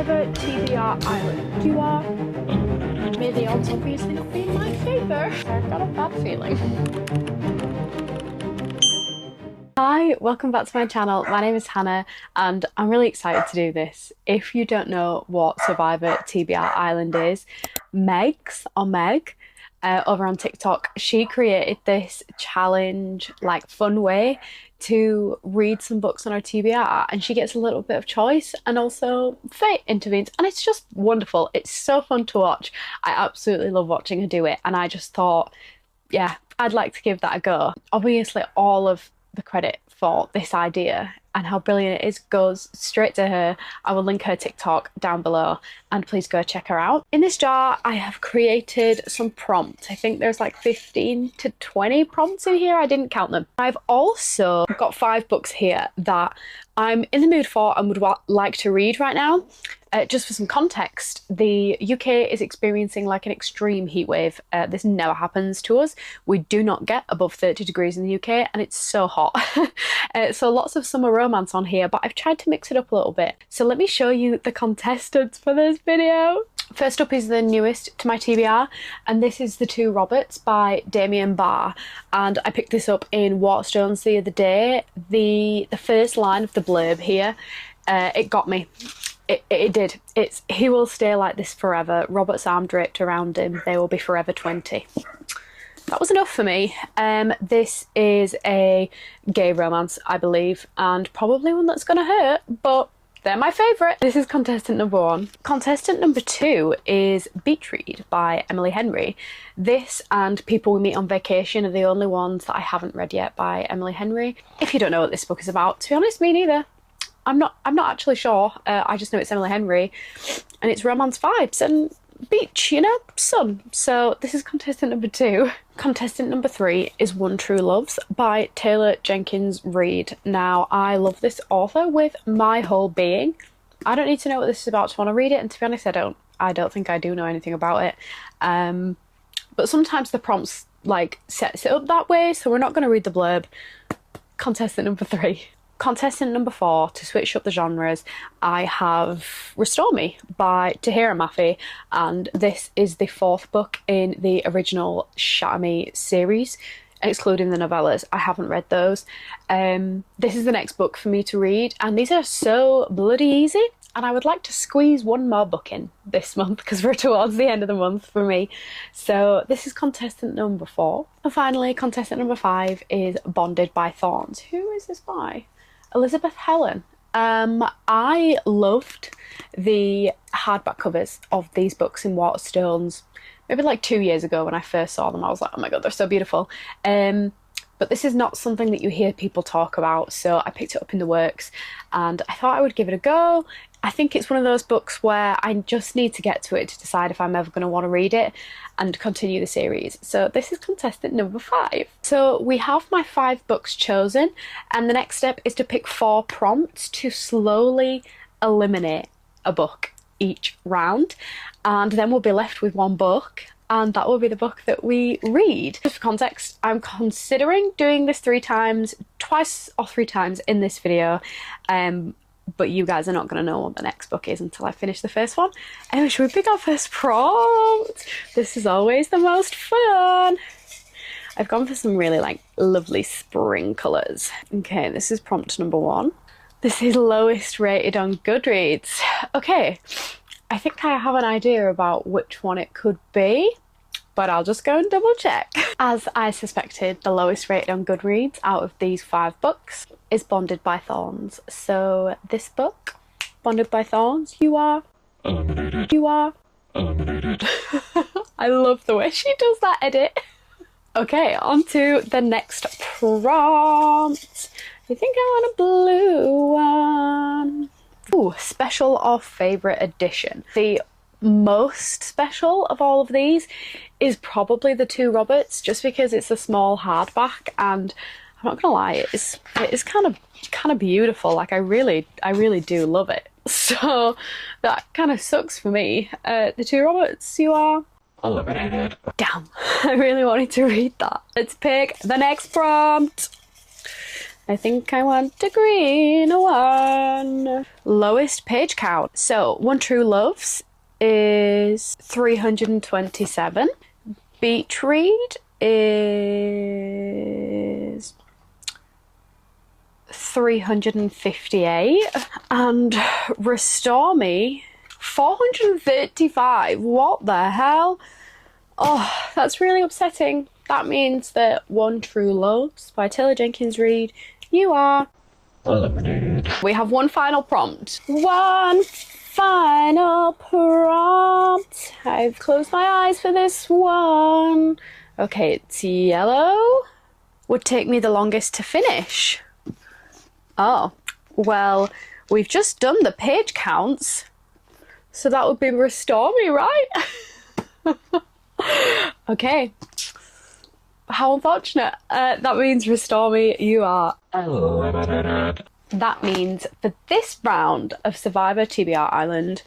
Survivor TBR Island. You are? May the odds obviously not be in my favour. I've got a bad feeling. Hi, welcome back to my channel. My name is Hannah and I'm really excited to do this. If you don't know what Survivor TBR Island is, Meg over on TikTok, she created this challenge, like fun way to read some books on her TBR, and she gets a little bit of choice and also fate intervenes, and it's just wonderful. It's so fun to watch. I absolutely love watching her do it, and I just thought, yeah, I'd like to give that a go. Obviously all of the credit for this idea and how brilliant it is goes straight to her. I will link her TikTok down below and please go check her out. In this jar I have created some prompts. I think there's like 15 to 20 prompts in here. I didn't count them. I've also got 5 books here that I'm in the mood for and would like to read right now. Just for some context, the UK is experiencing like an extreme heat wave. This never happens to us. We do not get above 30 degrees in the UK and it's so hot. So lots of summer romance on here, but I've tried to mix it up a little bit. So let me show you the contestants for this video. First up is the newest to my TBR, and this is The Two Roberts by Damien Barr, and I picked this up in Waterstones the other day. The first line of the blurb here, it got me. It did. It's "He will stay like this forever. Robert's arm draped around him. They will be forever 20. That was enough for me. This is a gay romance, I believe, and probably one that's gonna hurt, but they're my favourite. This is contestant number 1. Contestant number 2 is Beach Read by Emily Henry. This and People We Meet on Vacation are the only ones that I haven't read yet by Emily Henry. If you don't know what this book is about, to be honest, me neither. I'm not actually sure. I just know it's Emily Henry and it's romance vibes and beach, you know, sun. So this is contestant number 2. Contestant number 3 is One True Loves by Taylor Jenkins Reid. Now, I love this author with my whole being. I don't need to know what this is about to want to read it, and to be honest, I don't think I do know anything about it. But sometimes the prompts like sets it up that way, so we're not going to read the blurb. Contestant number 3. Contestant number 4, to switch up the genres, I have Restore Me by Tahira Mafi, and this is the 4th book in the original Shatter Me series, excluding the novellas. I haven't read those. This is the next book for me to read, and these are so bloody easy, and I would like to squeeze one more book in this month because we're towards the end of the month for me. So this is contestant number 4. And finally, contestant number 5 is Bonded by Thorns. Who is this by? Elizabeth Helen. I loved the hardback covers of these books in Waterstones maybe like 2 years ago when I first saw them. I was like, oh my god, they're so beautiful. But this is not something that you hear people talk about, so I picked it up in the works and I thought I would give it a go. I think it's one of those books where I just need to get to it to decide if I'm ever going to want to read it and continue the series. So this is contestant number 5. So we have my 5 books chosen, and the next step is to pick 4 prompts to slowly eliminate a book each round, and then we'll be left with 1 book, and that will be the book that we read. Just for context, I'm considering doing this 3 times, twice or 3 times in this video, but you guys are not going to know what the next book is until I finish the first one. Anyway, should we pick our first prompt? This is always the most fun. I've gone for some really like lovely spring colours. Okay, this is prompt number 1. This is lowest rated on Goodreads. Okay, I think I have an idea about which one it could be, but I'll just go and double check. As I suspected, the lowest rated on Goodreads out of these 5 books is Bonded by Thorns. So this book, Bonded by Thorns, you are... You are... I love the way she does that edit. Okay, on to the next prompt. I think I want a blue one. Ooh, special or favourite edition. The most special of all of these is probably The Two Roberts, just because it's a small hardback, and I'm not gonna lie, it is kind of beautiful. Like I really do love it. So that kind of sucks for me. The Two Roberts, you are eliminated. Damn, I really wanted to read that. Let's pick the next prompt. I think I want the green one. Lowest page count. So, One True Loves is 327. Beach Read is 358. And Restore Me, 435. What the hell? Oh, that's really upsetting. That means that One True Loves by Taylor Jenkins Reid, you are eliminated. We have one final prompt. One final prompt. I've closed my eyes for this one. Okay, it's yellow. Would take me the longest to finish. Oh, well, we've just done the page counts. So that would be Restore Me, right? Okay. How unfortunate. That means Restore Me, you are eliminated. That means for this round of Survivor TBR Island,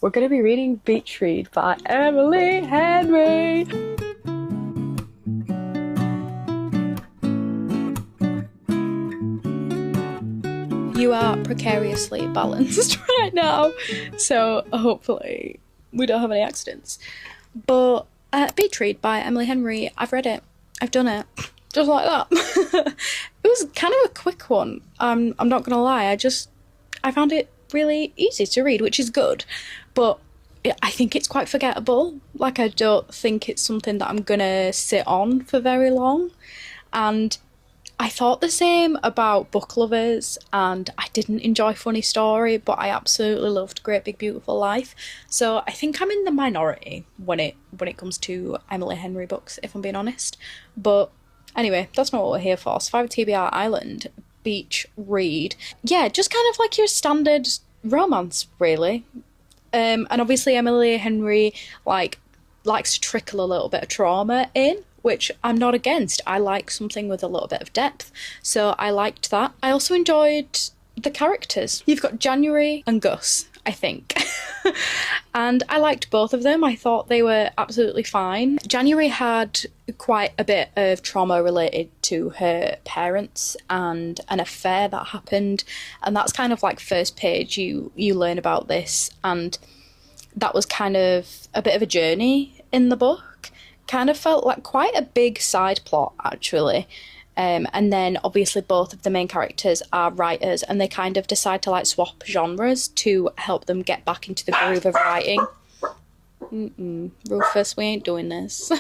we're going to be reading Beach Read by Emily Henry. You are precariously balanced right now, so hopefully we don't have any accidents. But Beach Read by Emily Henry, I've read it. I've done it. Just like that. It was kind of a quick one. I'm not gonna lie, I found it really easy to read, which is good. But I think it's quite forgettable. Like, I don't think it's something that I'm gonna sit on for very long. And I thought the same about Book Lovers, and I didn't enjoy Funny Story, but I absolutely loved Great Big Beautiful Life. So I think I'm in the minority when it comes to Emily Henry books, if I'm being honest. But anyway, that's not what we're here for. Survivor TBR Island, Beach Read. Yeah, just kind of like your standard romance, really. And obviously Emily Henry likes to trickle a little bit of trauma in, which I'm not against. I like something with a little bit of depth, so I liked that. I also enjoyed the characters. You've got January and Gus, I think. And I liked both of them. I thought they were absolutely fine. January had quite a bit of trauma related to her parents and an affair that happened, and that's kind of like first page you learn about this, and that was kind of a bit of a journey in the book. Kind of felt like quite a big side plot, actually. And then obviously both of the main characters are writers, and they kind of decide to like swap genres to help them get back into the groove of writing. Rufus, we ain't doing this.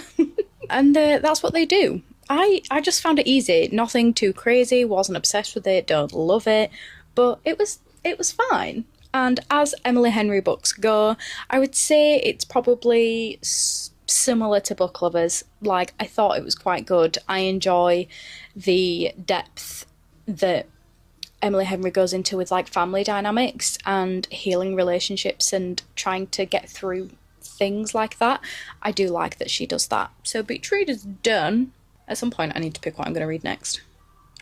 And that's what they do. I just found it easy. Nothing too crazy, wasn't obsessed with it, don't love it, but it was fine. And as Emily Henry books go, I would say it's probably similar to Book Lovers. Like, I thought it was quite good. I enjoy the depth that Emily Henry goes into with like family dynamics and healing relationships and trying to get through things like that. I do like that she does that. So Beach Read is done. At some point I need to pick what I'm going to read next.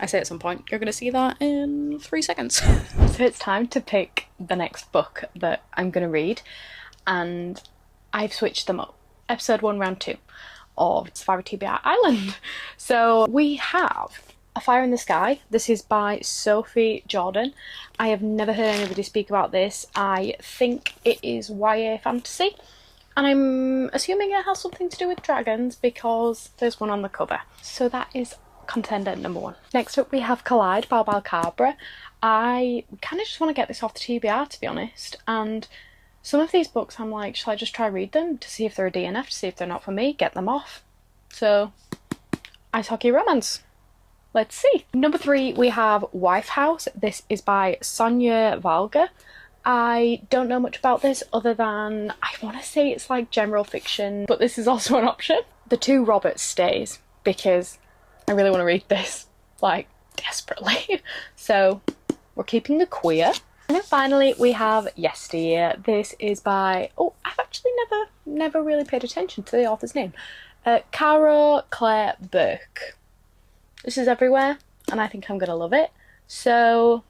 I say at some point, you're going to see that in 3 seconds. So it's time to pick the next book that I'm going to read, and I've switched them up. Episode 1, Round 2 of Survivor TBR Island. So we have A Fire in the Sky. This is by Sophie Jordan. I have never heard anybody speak about this. I think it is YA fantasy, and I'm assuming it has something to do with dragons because there's one on the cover. So that is contender number 1. Next up we have Collide by Balcabra. I kind of just want to get this off the TBR, to be honest, and some of these books I'm like, shall I just try read them to see if they're a DNF, to see if they're not for me, get them off. So, Ice Hockey Romance. Let's see. Number 3 we have Wife House. This is by Sonia Valga. I don't know much about this other than I want to say it's like general fiction, but this is also an option. The 2 Roberts stays because I really want to read this, like, desperately. So we're keeping the queer. And then finally we have Yesteryear. This is by, oh, I've actually never really paid attention to the author's name. Caro Claire Burke. This is everywhere and I think I'm gonna love it. So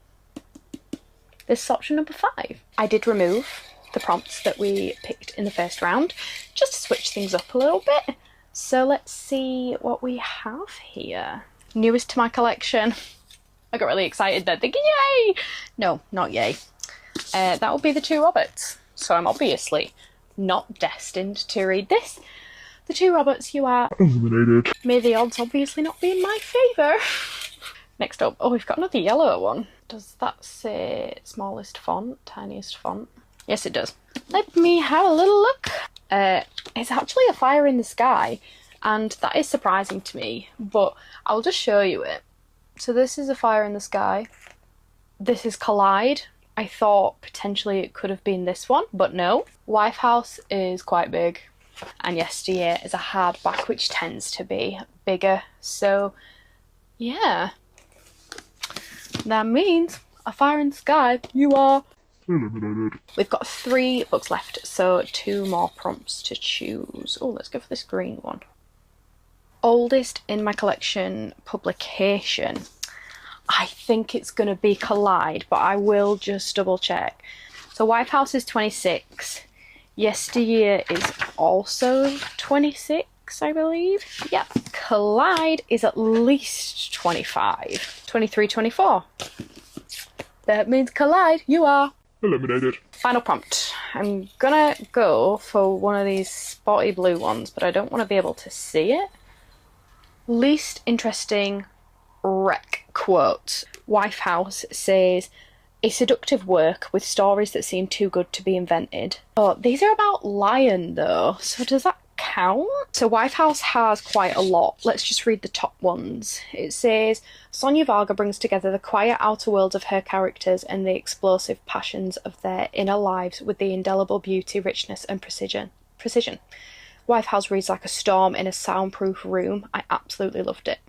this is option number 5. I did remove the prompts that we picked in the first round just to switch things up a little bit. So let's see what we have here. Newest to my collection. I got really excited then, thinking, yay! No, not yay. That will be The Two Roberts. So I'm obviously not destined to read this. The Two Roberts, you are eliminated. May the odds obviously not be in my favour. Next up, oh, we've got another yellow one. Does that say smallest font, tiniest font? Yes, it does. Let me have a little look. It's actually a fire in the sky, and that is surprising to me, but I'll just show you it. So this is a fire in the sky. This is Collide. I thought potentially it could have been this one, but no. Lifehouse is quite big, and Yesteryear is a hardback, which tends to be bigger. So yeah, that means A Fire in the Sky, you are eliminated. We've got 3 books left, so 2 more prompts to choose. Oh, let's go for this green one. Oldest in my collection publication. I think it's going to be Collide, but I will just double check. So Lifehouse is 26. Yesteryear is also 26, I believe. Yep. Collide is at least 25. 23, 24. That means Collide, you are eliminated. Final prompt. I'm gonna go for one of these spotty blue ones, but I don't want to be able to see it. Least interesting rec quote. Lifehouse says, a seductive work with stories that seem too good to be invented. Oh, these are about Lion though, so does that count? So Lifehouse has quite a lot. Let's just read the top ones. It says, Sonia Varga brings together the quiet outer worlds of her characters and the explosive passions of their inner lives with the indelible beauty, richness and precision. Lifehouse reads like a storm in a soundproof room. I absolutely loved it.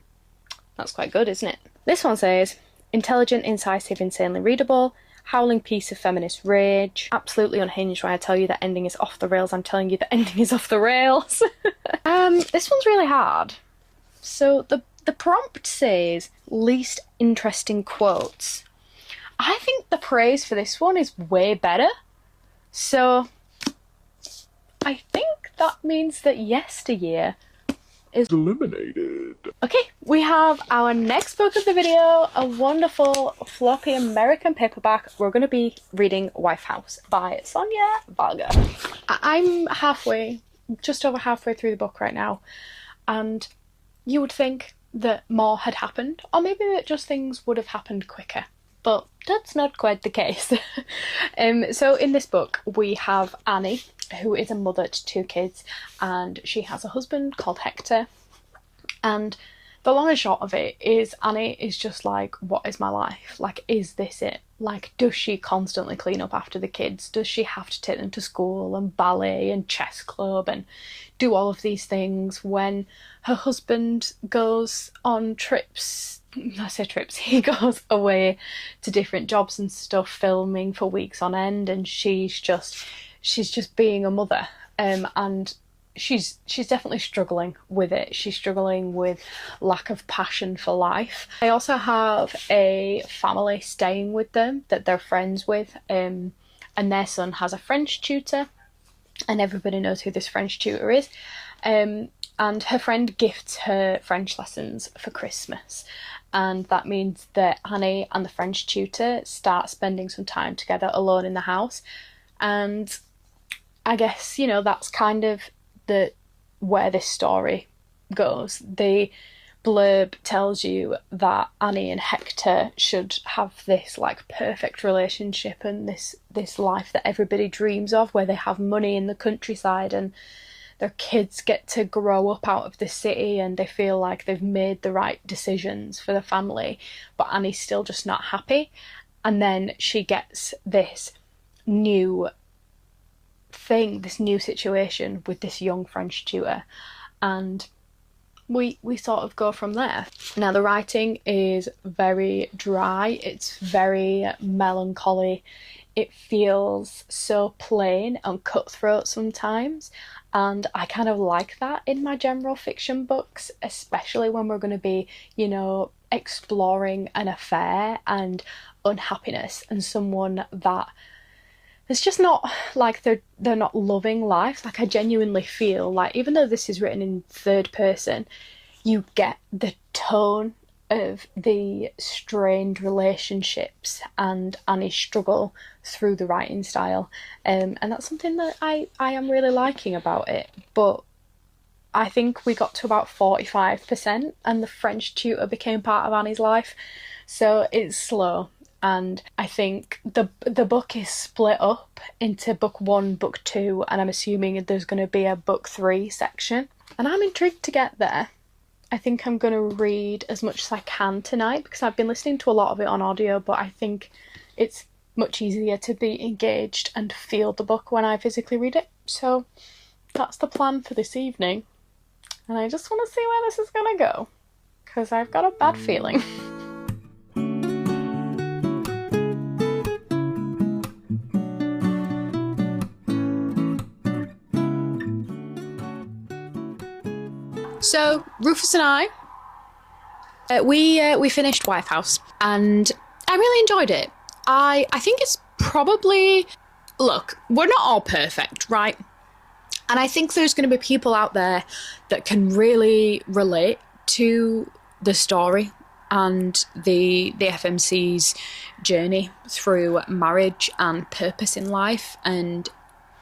That's quite good, isn't it? This one says, intelligent, incisive, insanely readable, howling piece of feminist rage, absolutely unhinged when I tell you that ending is off the rails, I'm telling you the ending is off the rails. This one's really hard. So the prompt says, least interesting quotes. I think the praise for this one is way better. So I think that means that Yesteryear is eliminated. Okay, we have our next book of the video, a wonderful floppy American paperback. We're going to be reading Lifehouse by Sonia Varga. I'm just over halfway through the book right now, and you would think that more had happened, or maybe that just things would have happened quicker, but that's not quite the case. So in this book we have Annie, who is a mother to 2 kids, and she has a husband called Hector. And the long and short of it is Annie is just like, what is my life? Like, is this it? Like, does she constantly clean up after the kids? Does she have to take them to school and ballet and chess club and do all of these things when her husband goes on trips? I say trips, he goes away to different jobs and stuff, filming for weeks on end, and she's just being a mother, and she's definitely struggling with it. She's struggling with lack of passion for life. They also have a family staying with them that they're friends with, and their son has a French tutor, and everybody knows who this French tutor is. And her friend gifts her French lessons for Christmas, and that means that Annie and the French tutor start spending some time together alone in the house. And I guess, you know, that's kind of where this story goes. The blurb tells you that Annie and Hector should have this like perfect relationship and this life that everybody dreams of, where they have money in the countryside and their kids get to grow up out of the city and they feel like they've made the right decisions for the family. But Annie's still just not happy. And then she gets this new thing, this new situation with this young French tutor, and we sort of go from there. Now the writing is very dry, it's very melancholy, it feels so plain and cutthroat sometimes, and I kind of like that in my general fiction books, especially when we're going to be, you know, exploring an affair and unhappiness and someone that it's just not like they're not loving life. Like, I genuinely feel like, even though this is written in third person, you get the tone of the strained relationships and Annie's struggle through the writing style. And that's something that I am really liking about it. But I think we got to about 45% and the French tutor became part of Annie's life. So it's slow. And I think the book is split up into book one, book two, and I'm assuming there's going to be a book three section. And I'm intrigued to get there. I think I'm going to read as much as I can tonight because I've been listening to a lot of it on audio, but I think it's much easier to be engaged and feel the book when I physically read it. So that's the plan for this evening. And I just want to see where this is going to go because I've got a bad feeling. So Rufus and I, we finished Wife House, and I really enjoyed it. I think it's probably, look, we're not all perfect, right? And I think there's going to be people out there that can really relate to the story and the FMC's journey through marriage and purpose in life and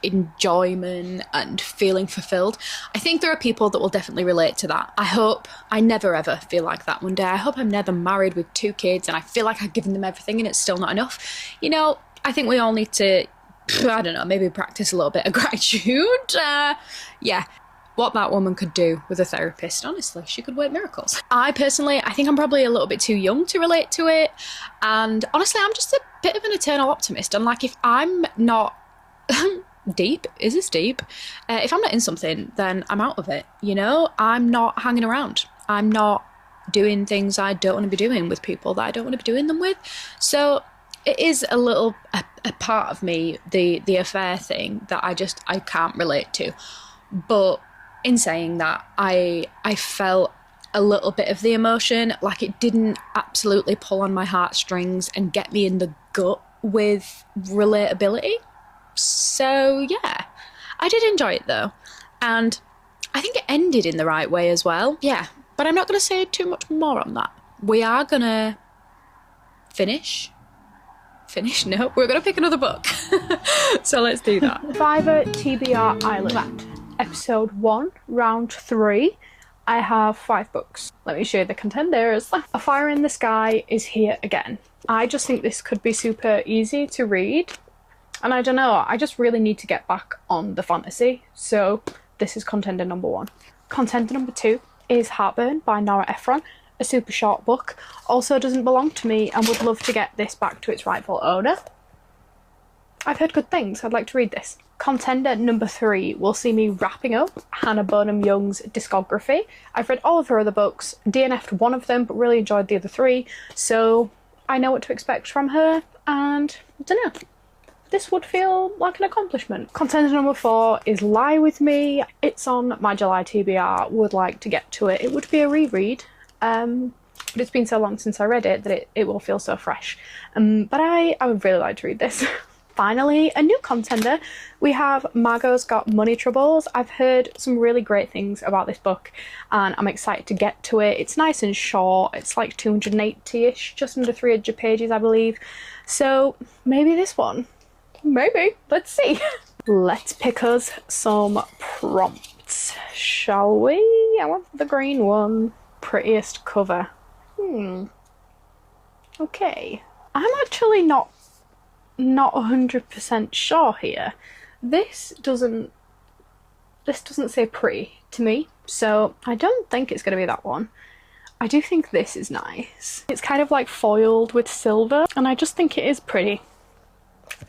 enjoyment and feeling fulfilled. I think there are people that will definitely relate to that. I hope I never ever feel like that one day. I hope I'm never married with 2 kids and I feel like I've given them everything and it's still not enough. You know, I think we all need to, I don't know, maybe practice a little bit of gratitude. Yeah, what that woman could do with a therapist, honestly, she could work miracles. I personally, I think I'm probably a little bit too young to relate to it. And honestly, I'm just a bit of an eternal optimist. And like, if I'm not deep, is this deep? If I'm not in something, then I'm out of it, you know? I'm not hanging around. I'm not doing things I don't want to be doing with people that I don't want to be doing them with. So it is a little a part of me, the affair thing, that I can't relate to. But in saying that, I felt a little bit of the emotion, like it didn't absolutely pull on my heartstrings and get me in the gut with relatability. So yeah, I did enjoy it though, and I think it ended in the right way as well. Yeah, but I'm not going to say too much more on that. We are going to finish? No, we're going to pick another book. So let's do that. Survivor TBR Island, episode 1, round 3. I have 5 books. Let me show you the contenders. A Fire in the Sky is here again. I just think this could be super easy to read. And I don't know, I just really need to get back on the fantasy. So this is contender number 1. Contender number 2 is Heartburn by Nora Ephron, a super short book. Also doesn't belong to me and would love to get this back to its rightful owner. I've heard good things, I'd like to read this. Contender number 3 will see me wrapping up Hannah Bonham Young's discography. I've read all of her other books, DNF'd one of them, but really enjoyed the other 3. So I know what to expect from her, and I don't know. This would feel like an accomplishment. Contender number 4 is Lie With Me. It's on my July TBR, would like to get to it. It would be a reread, but it's been so long since I read it that it will feel so fresh. But I would really like to read this. Finally, a new contender. We have Margot's Got Money Troubles. I've heard some really great things about this book and I'm excited to get to it. It's nice and short. It's like 280-ish, just under 300 pages, I believe. So maybe this one. Maybe. Let's see. Let's pick us some prompts, shall we? I want the green one. Prettiest cover. Okay. I'm actually not 100% sure here. This doesn't say pretty to me, so I don't think it's going to be that one. I do think this is nice. It's kind of like foiled with silver, and I just think it is pretty.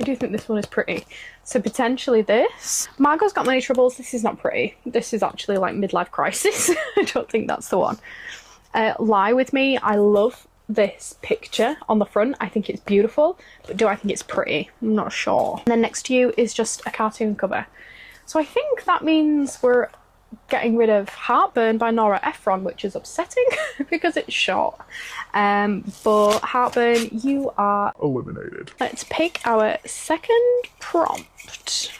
I do think this one is pretty. So potentially this. Margot's Got Money Troubles. This is not pretty. This is actually like midlife crisis. I don't think that's the one. Lie With Me. I love this picture on the front. I think it's beautiful, but do I think it's pretty? I'm not sure. And then next to you is just a cartoon cover. So I think that means we're getting rid of Heartburn by Nora Ephron, which is upsetting because it's short. But Heartburn, you are eliminated. Let's pick our second prompt.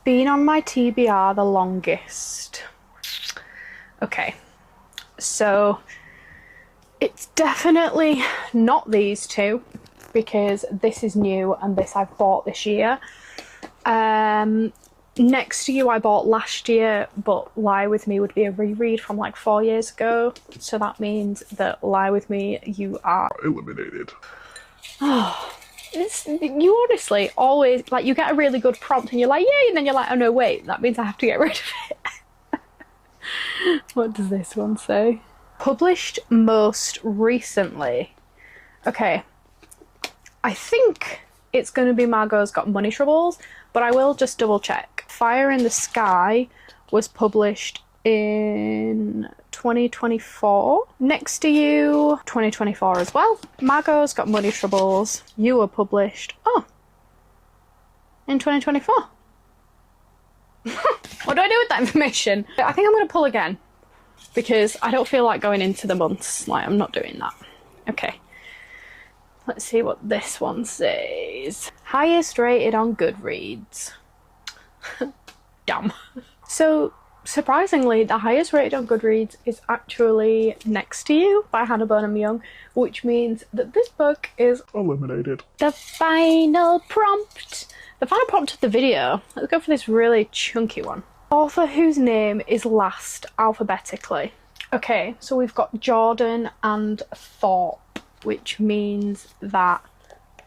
Been on my TBR the longest. Okay, so It's definitely not these two because this is new and this I bought this year. Next to You I bought last year, but Lie With Me would be a reread from like 4 years ago. So that means that Lie With Me, you are eliminated. You honestly always, like, you get a really good prompt and you're like, yay, and then you're like, oh no, wait, that means I have to get rid of it. What does this one say? Published most recently. Okay. I think it's going to be Margot's Got Money Troubles, but I will just double check. Fire in the Sky was published in 2024. Next to You, 2024 as well. Margot's Got Money Troubles. You were published, in 2024. What do I do with that information? I think I'm going to pull again because I don't feel like going into the months. Like, I'm not doing that. Okay. Let's see what this one says. Highest rated on Goodreads. Damn. So, surprisingly, the highest rated on Goodreads is actually Next to You by Hannah Burnham Young, which means that this book is eliminated. The final prompt. The final prompt of the video. Let's go for this really chunky one. Author whose name is last alphabetically. Okay, so we've got Jordan and Thorpe, which means that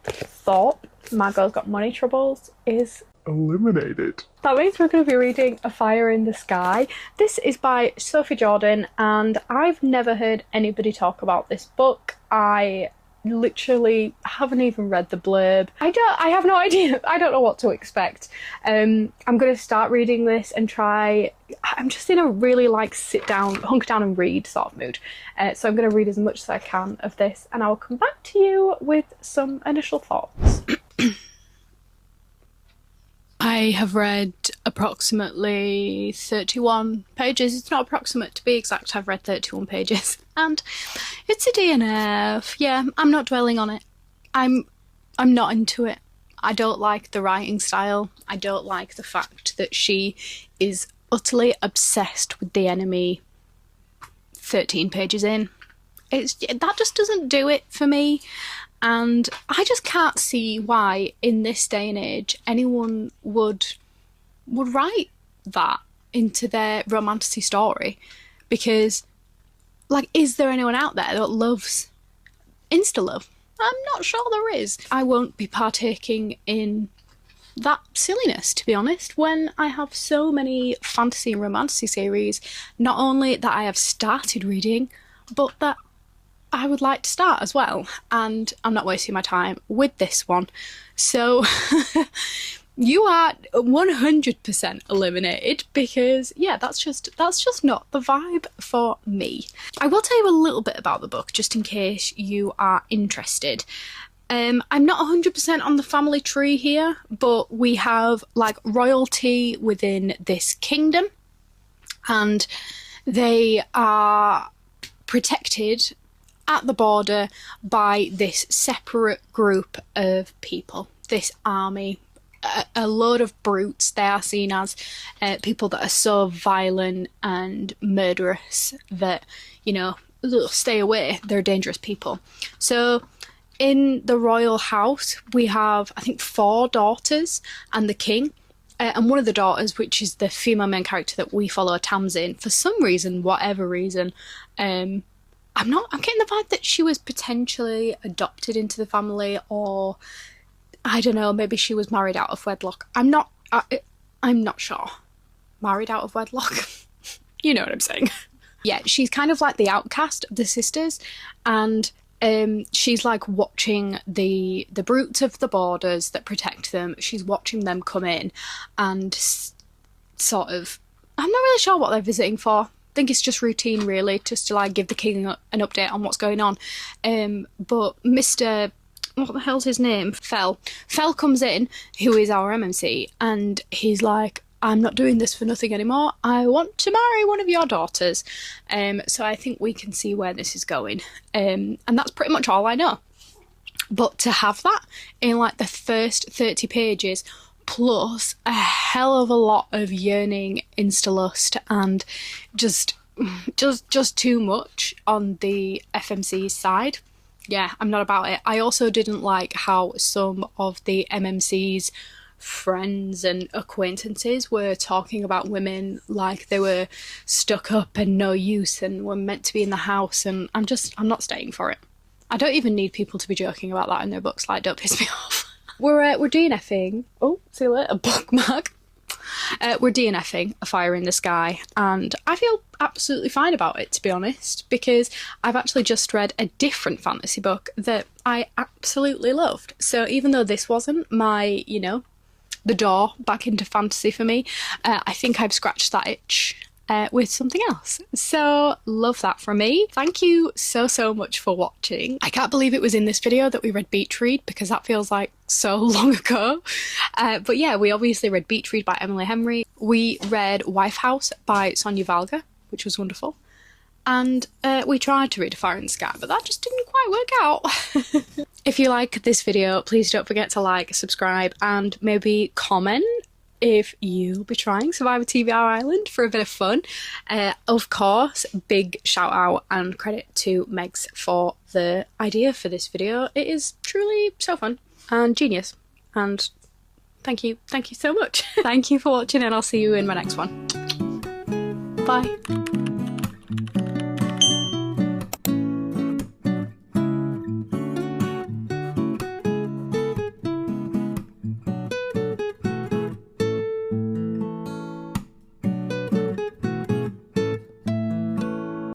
Thorpe, Margot's Got Money Troubles, is eliminated. That means we're going to be reading A Fire in the Sky. This is by Sophie Jordan, and I've never heard anybody talk about this book. I literally haven't even read the blurb. I have no idea. I don't know what to expect. I'm going to start reading this and try. I'm just in a really like sit down, hunker down and read sort of mood. So I'm going to read as much as I can of this, and I'll come back to you with some initial thoughts. I have read approximately 31 pages. It's not approximate, to be exact. I've read 31 pages and it's a DNF. Yeah, I'm not dwelling on it. I'm not into it. I don't like the writing style. I don't like the fact that she is utterly obsessed with the enemy 13 pages in. That just doesn't do it for me. And I just can't see why, in this day and age, anyone would write that into their romantasy story. Because, like, is there anyone out there that loves insta-love? I'm not sure there is. I won't be partaking in that silliness, to be honest, when I have so many fantasy and romantasy series, not only that I have started reading, but that I would like to start as well, and I'm not wasting my time with this one. So you are 100% eliminated because, yeah, that's just not the vibe for me. I will tell you a little bit about the book just in case you are interested. I'm not 100% on the family tree here, but we have like royalty within this kingdom, and they are protected at the border by this separate group of people, this army, a load of brutes. They are seen as people that are so violent and murderous that, you know, stay away, they're dangerous people. So in the royal house, we have, I think, 4 daughters and the king. And one of the daughters, which is the female main character that we follow, Tamsin, for some reason, whatever reason, I'm getting the vibe that she was potentially adopted into the family, or I don't know, maybe she was married out of wedlock. I'm not sure. Married out of wedlock? You know what I'm saying. Yeah, she's kind of like the outcast of the sisters, and she's like watching the brutes of the borders that protect them. She's watching them come in and sort of, I'm not really sure what they're visiting for. I think it's just routine, really, just to like give the king an update on what's going on. But Mr. what the hell's his name? Fell comes in, who is our MMC, and he's like, I'm not doing this for nothing anymore. I want to marry one of your daughters. So I think we can see where this is going. And that's pretty much all I know. But to have that in like the first 30 pages, plus a hell of a lot of yearning, insta-lust, and just just too much on the FMC side. Yeah, I'm not about it. I also didn't like how some of the MMC's friends and acquaintances were talking about women like they were stuck up and no use and were meant to be in the house, and I'm not staying for it. I don't even need people to be joking about that in their books, like, don't piss me off. We're DNFing. Oh, see you later, bookmark. We're DNFing A Fire in the Sky, and I feel absolutely fine about it, to be honest, because I've actually just read a different fantasy book that I absolutely loved. So even though this wasn't my, the door back into fantasy for me, I think I've scratched that itch with something else. So love that from me. Thank you so much for watching. I can't believe it was in this video that we read Beach Read, because that feels like so long ago. But yeah, we obviously read Beach Read by Emily Henry. We read Wife House by Sonia Valga, which was wonderful. And we tried to read A Fire in the Sky, but that just didn't quite work out. If you like this video, please don't forget to like, subscribe, and maybe comment if you'll be trying Survivor TBR Island for a bit of fun. Of course, big shout out and credit to Megs for the idea for this video. It is truly so fun and genius, and thank you so much. Thank you for watching, and I'll see you in my next one. Bye.